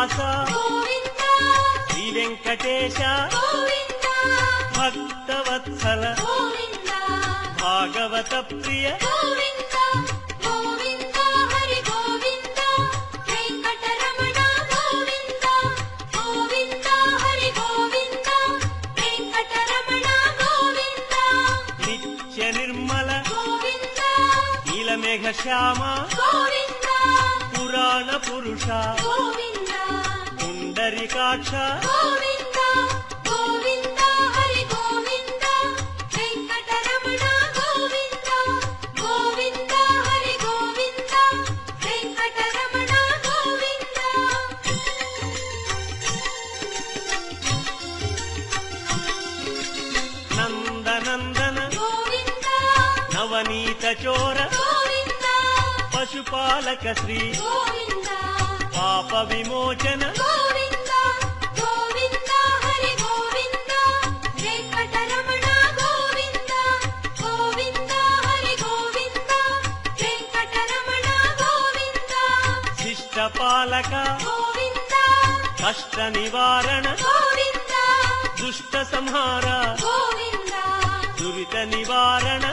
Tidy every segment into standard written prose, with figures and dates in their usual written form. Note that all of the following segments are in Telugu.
శ్రీనివాస శ్రీ వెంకటేశ భక్తవత్సల భాగవత ప్రియ నిత్య నిర్మల నీలమేఘ శ్యామ పురాణ పురుష పుండరీకాక్ష నందనందన నవనీత చోర పశుపాలక శ్రీ పాప విమోచన శిష్టపాలక కష్ట నివారణ దుష్ట సంహార దురిత నివారణ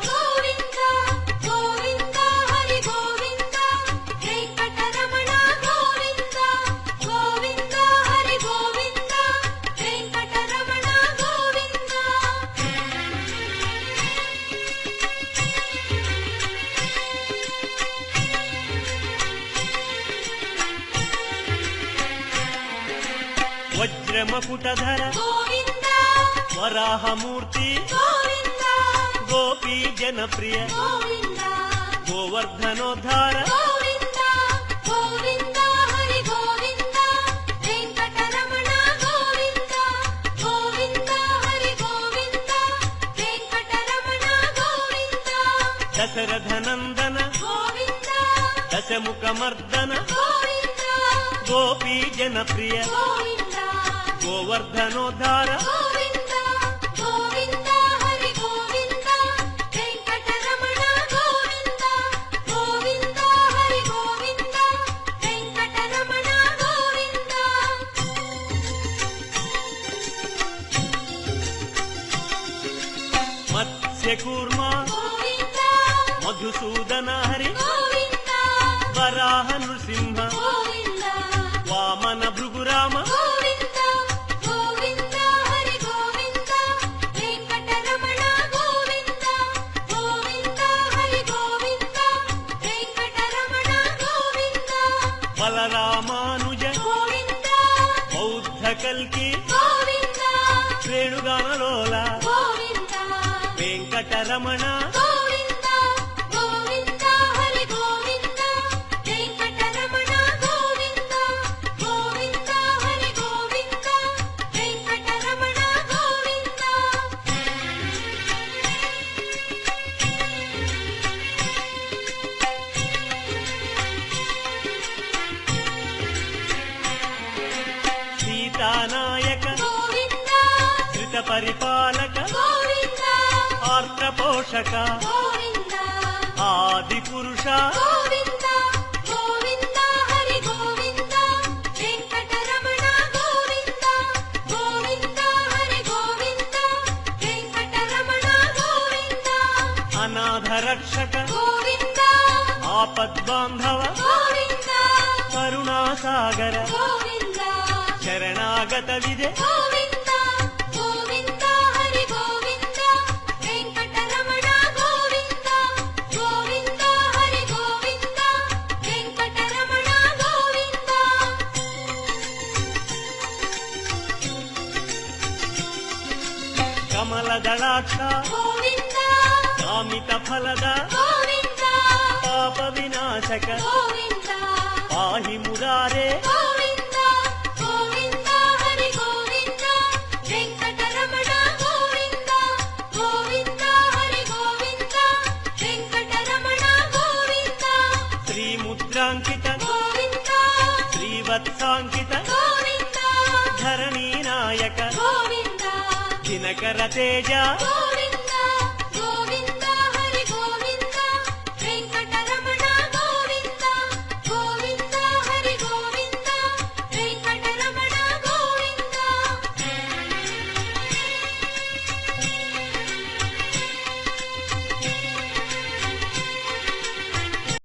వజ్రమకుటధర వరాహమూర్తి గోపీ జనప్రియ గోవర్ధనోద్ధార దశరథనందన దశముఖమర్దన గోపీ జనప్రియ గోవర్ధనోద్ధార మత్స్యకూర్మ మధుసూదన హరి వరాహ నృసింహ వామన భృగురామ బలరామానుజ బౌద్ధ కల్కి శ్రేణుగానలోల వెంకటరమణ సీతానాయక శ్రిత పరిపాలక ఆర్ద్రపోషక ఆది పురుష అనాథ రక్షక ఆపద్బాంధవ కరుణాసాగర శరణాగత విదే కమలదళాక్ష కామిత ఫలద పాప వినాశక పాహి మురారే శ్రీముద్రాంకిత శ్రీవత్సాంకిత ధరణీ నాయక దినకర తేజ